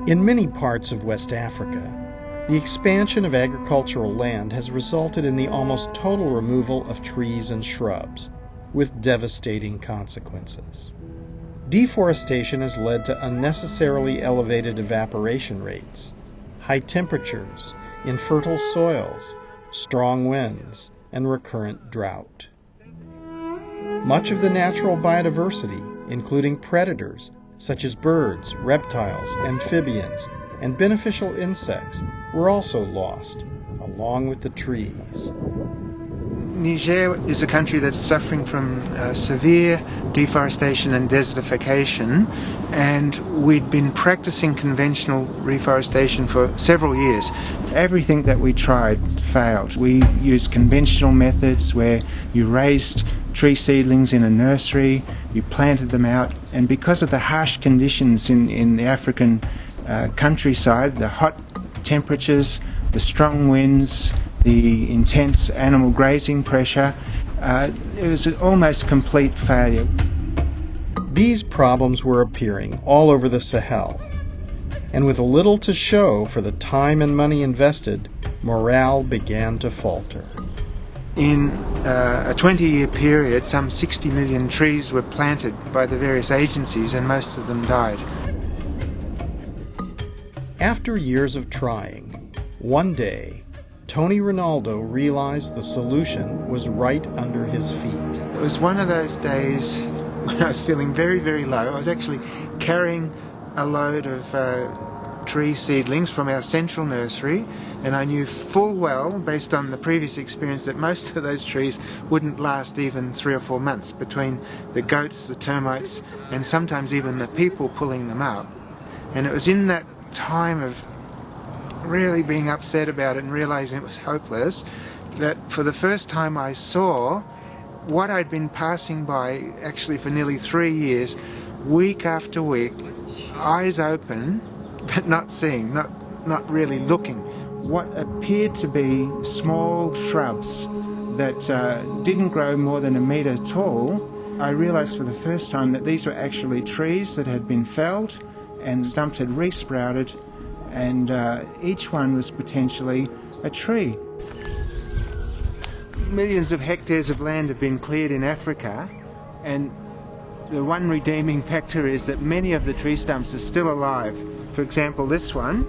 In many parts of West Africa, the expansion of agricultural land has resulted in the almost total removal of trees and shrubs, with devastating consequences. Deforestation has led to unnecessarily elevated evaporation rates, high temperatures, infertile soils, strong winds, and recurrent drought. Much of the natural biodiversity, including predators such as birds, reptiles, amphibians, and beneficial insects, were also lost, along with the trees. Niger is a country that's suffering from severe deforestation and desertification, and we'd been practicing conventional reforestation for several years. Everything that we tried failed. We used conventional methods where you raised tree seedlings in a nursery, you planted them out, and because of the harsh conditions in the African countryside, the hot temperatures, the strong winds, the intense animal grazing pressure, it was an almost complete failure. These problems were appearing all over the Sahel, and with little to show for the time and money invested, morale began to falter. In a 20-year period, some 60 million trees were planted by the various agencies, and most of them died. After years of trying, one day, Tony Ronaldo realized the solution was right under his feet. It was one of those days when I was feeling very, very low. I was actually carrying a load of tree seedlings from our central nursery, and I knew full well, based on the previous experience, that most of those trees wouldn't last even 3 or 4 months between the goats, the termites, and sometimes even the people pulling them out. And it was in that time of really being upset about it and realizing it was hopeless that for the first time I saw what I'd been passing by actually for nearly 3 years, week after week, eyes open but not seeing, not really looking. What appeared to be small shrubs that didn't grow more than 1 metre tall, I realised for the first time that these were actually trees that had been felled and the stumps had re-sprouted, and each one was potentially a tree. Millions of hectares of land have been cleared in Africa, and the one redeeming factor is that many of the tree stumps are still alive. For example, this one,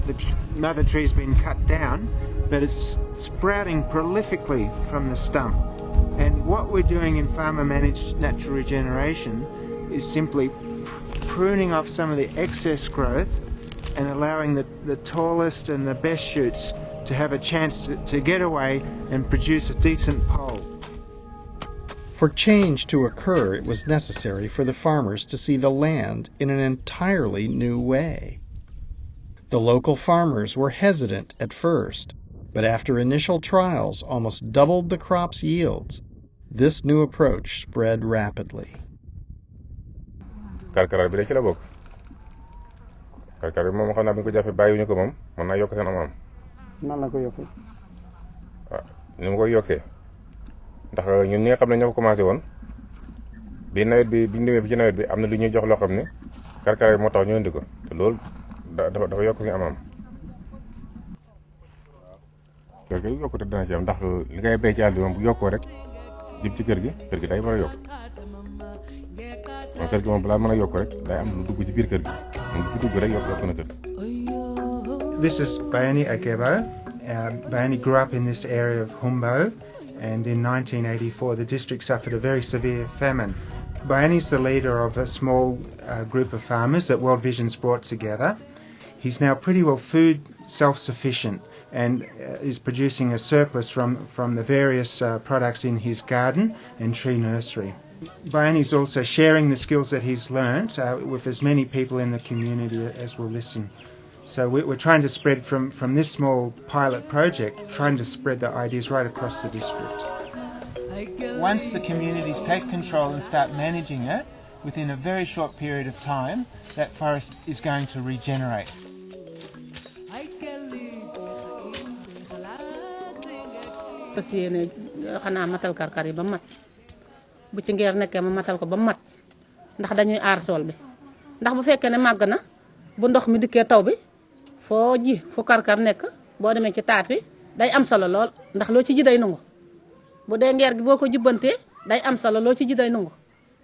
the mother tree's been cut down, but it's sprouting prolifically from the stump. And what we're doing in Farmer Managed Natural Regeneration is simply pruning off some of the excess growth and allowing the tallest and the best shoots to have a chance to get away and produce a decent pole. For change to occur, it was necessary for the farmers to see the land in an entirely new way. The local farmers were hesitant at first, but after initial trials almost doubled the crop's yields. This new approach spread rapidly. Karkara bi ci la bokk. Karkara bi moom xam naa bi ñu ko jàppee bàyyiwuñu ko moom mën naa yokk seen am-am. nan la ko yokkee. ni mu koy yokkee ndax ñun ñi nga xam ne ñoo ko commencé woon bi nawet bi bi ñu demee bi ci nawet bi am na lu ñuy jox loo xam ne karkara bi moo tax ñu indi ko te loolu dafa yokk suñu am-am. karkara bi yokkute dana ci am ndax li ngay béy ci àll bi moom bu yokkoo rek jëm ci kër gi day mën a yokk. kër gi moom balaa mën a yokk rek day am lu dugg ci biir kër gi moom bu dugg rek yokk na kër. This is Bayani Agebo. Bayani grew up in this area of Humbo, and in 1984 the district suffered a very severe famine. Bayani's the leader of a small group of farmers that World Vision's brought together. He's now pretty well food self-sufficient and is producing a surplus from the various products in his garden and tree nursery. Bayani's also sharing the skills that he's learnt with as many people in the community as will listen. So we're trying to spread from this small pilot project, trying to spread the ideas right across the district. Once the communities take control and start managing it, within a very short period of time, that forest is going to regenerate. parce que yéen xanaa matal karkar yi ba mat bu ci ngeer nekkee ma matal ko ba mat ndax dañuy aar tool bi ndax bu fekkee ne màgg na bu ndox mi dikkee taw bi foo ji fu karkar nekk boo demee ci taat bi day am solo lool ndax loo ci ji day nangu bu dee ngeer gi boo ko jubbantee day am solo loo ci ji day nangu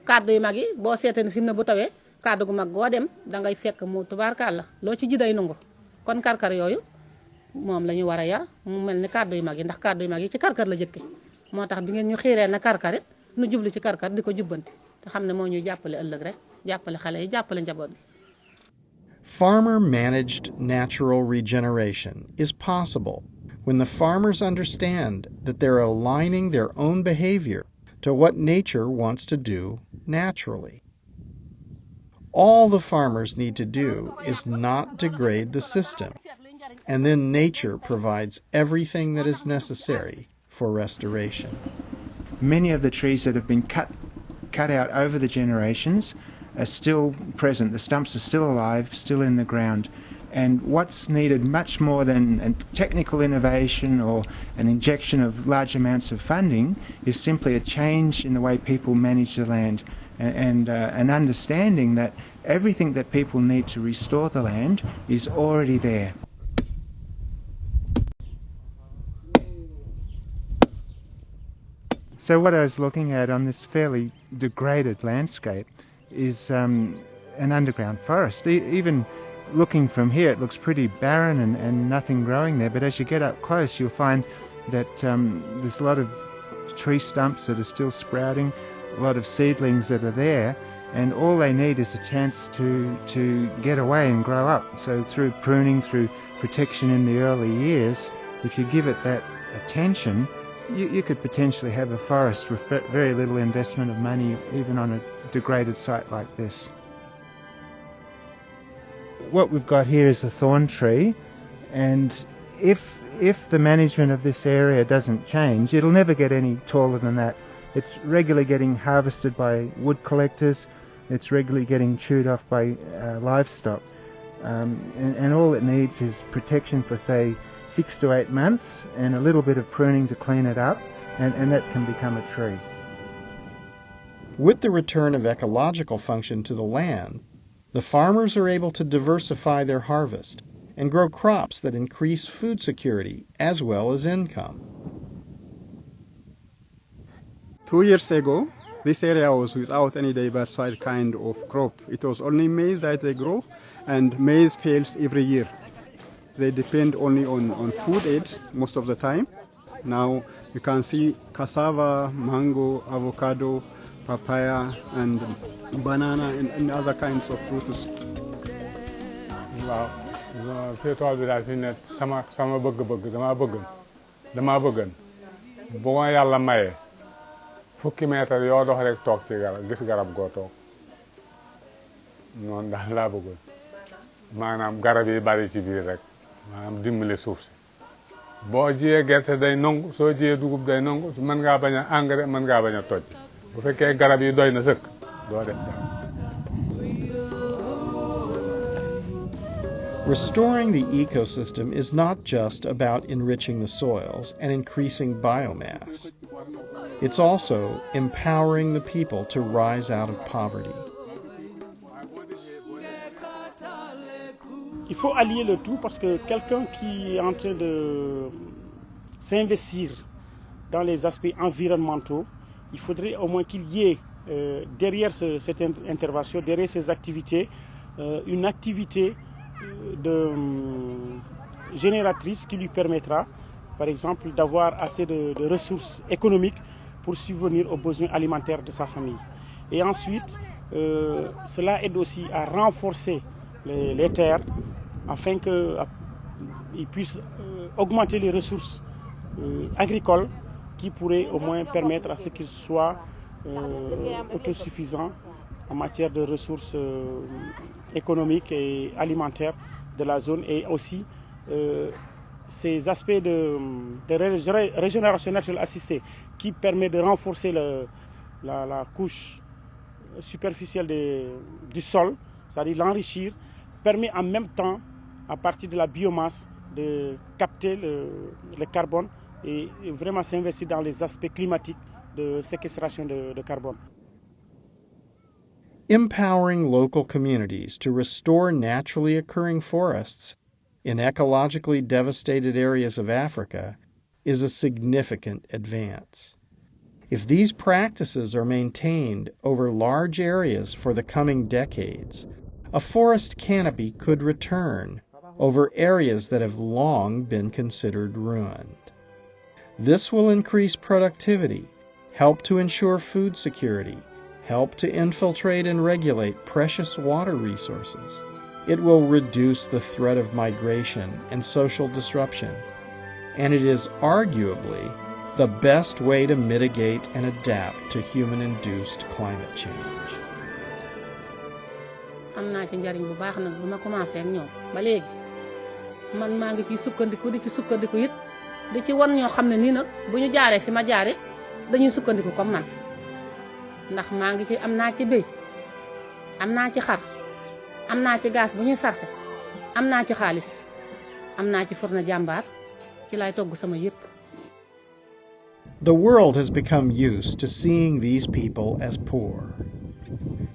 kàddu yu mag yi boo seetee ne fi mu ne bu tawee kàddu gu mag goo dem dangay fekk mu tubaarkàlla loo ci ji day nangu kon karkar yooyu moom la ñu war a yar mu mel ni kàddu yu mag yi ndax kàddu yu mag yi ci karkar la jëkke moo tax bi ngeen ñu xiiree na karkarit nu jublu ci karkar di ko jubbanti te xam ne moo ñuy jàppale ëllëg rek jàppale xale yi jàppale njaboot bi. Farmer Managed Natural Regeneration is possible when the farmers understand that they're aligning their own behavior to what nature wants to do naturally. All the farmers need to do is not degrade the system, and then nature provides everything that is necessary for restoration. Many of the trees that have been cut out over the generations are still present. The stumps are still alive, still in the ground. And what's needed much more than a technical innovation or an injection of large amounts of funding is simply a change in the way people manage the land and an understanding that everything that people need to restore the land is already there. So what I was looking at on this fairly degraded landscape is an underground forest. Even looking from here, it looks pretty barren and nothing growing there, but as you get up close, you'll find that there's a lot of tree stumps that are still sprouting, a lot of seedlings that are there, and all they need is a chance to get away and grow up. So through pruning, through protection in the early years, if you give it that attention, you could potentially have a forest with very little investment of money, even on a degraded site like this. What we've got here is a thorn tree, and if the management of this area doesn't change, it'll never get any taller than that. It's regularly getting harvested by wood collectors, it's regularly getting chewed off by livestock, and all it needs is protection for, say, 6 to 8 months and a little bit of pruning to clean it up, and that can become a tree. With the return of ecological function to the land, the farmers are able to diversify their harvest and grow crops that increase food security as well as income. 2 years ago, this area was without any diversified kind of crop. It was only maize that they grow, and maize fails every year. They depend only on food aid most of the time. Now you can see cassava, mango, avocado, papaya, and banana, and other kinds of fruits. Wow, fii tool bi daal fi ne sama bëgg-bëgg dama bëggan bu ma yàlla mayee fukki meetar yoo dox rek toog ci garab gis garab goo toog noonu daal laa bëggoon maanaam garab yi bari ci biir rek maanaam dimbali suuf si boo jiyee gerte day nangu soo jiyee dugub day nangu mën ngaa bañ a engrais mën ngaa bañ a toj bu fekkee garab yi doy na sëkk doo def dara. Restoring the ecosystem is not just about enriching the soils and increasing biomass. It's also empowering the people to rise out of poverty. Il faut allier le tout parce que quelqu'un qui est en train de s'investir dans les aspects environnementaux, il faudrait au moins qu'il y ait derrière cette intervention, derrière ces activités, une activité génératrice qui lui permettra, par exemple, d'avoir assez de ressources économiques pour subvenir aux besoins alimentaires de sa famille. Et ensuite, cela aide aussi à renforcer les terres afin qu'ils puissent augmenter les ressources agricoles qui pourraient au moins permettre à ce qu'ils soient autosuffisants en matière de ressources économiques et alimentaires de la zone, et aussi ces aspects de régénération naturelle assistée qui permet de renforcer la couche superficielle du sol, c'est-à-dire l'enrichir, permet en même temps, à partir de la biomasse, de capter le carbone et vraiment s'investir dans les aspects climatiques de séquestration de carbone. Empowering local communities to restore naturally occurring forests in ecologically devastated areas of Africa is a significant advance. If these practices are maintained over large areas for the coming decades, a forest canopy could return over areas that have long been considered ruined. This will increase productivity, help to ensure food security, help to infiltrate and regulate precious water resources. It will reduce the threat of migration and social disruption, and it is arguably the best way to mitigate and adapt to human-induced climate change. am naa ci njariñ bu baax nag bu ma commencé ak ñoom ba léegi man maa ngi ciy sukkandiku di ci sukkandiku it di ci wan ñoo xam ne nii nag bu ñu jaaree fi ma jaare dañuy sukkandiku comme man ndax maa ngi ci am naa ci béy am naa ci xar am naa ci gaz bu ñuy sarse am naa ci xaalis am naa ci fourne jàmbaar ci lay togg sama yépp. The world has become used to seeing these people as poor,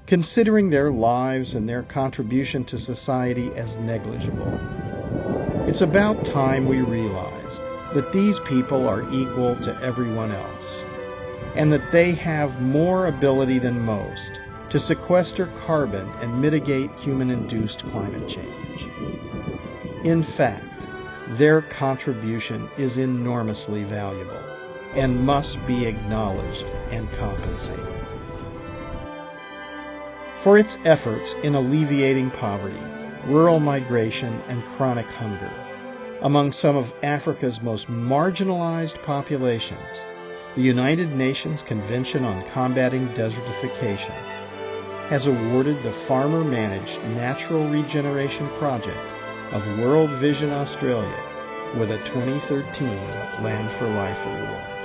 considering their lives and their contribution to society as negligible. It's about time we realize that these people are equal to everyone else, and that they have more ability than most to sequester carbon and mitigate human-induced climate change. In fact, their contribution is enormously valuable and must be acknowledged and compensated. For its efforts in alleviating poverty, rural migration, and chronic hunger among some of Africa's most marginalized populations, the United Nations Convention on Combating Desertification has awarded the Farmer Managed Natural Regeneration Project of World Vision Australia with a 2013 Land for Life Award.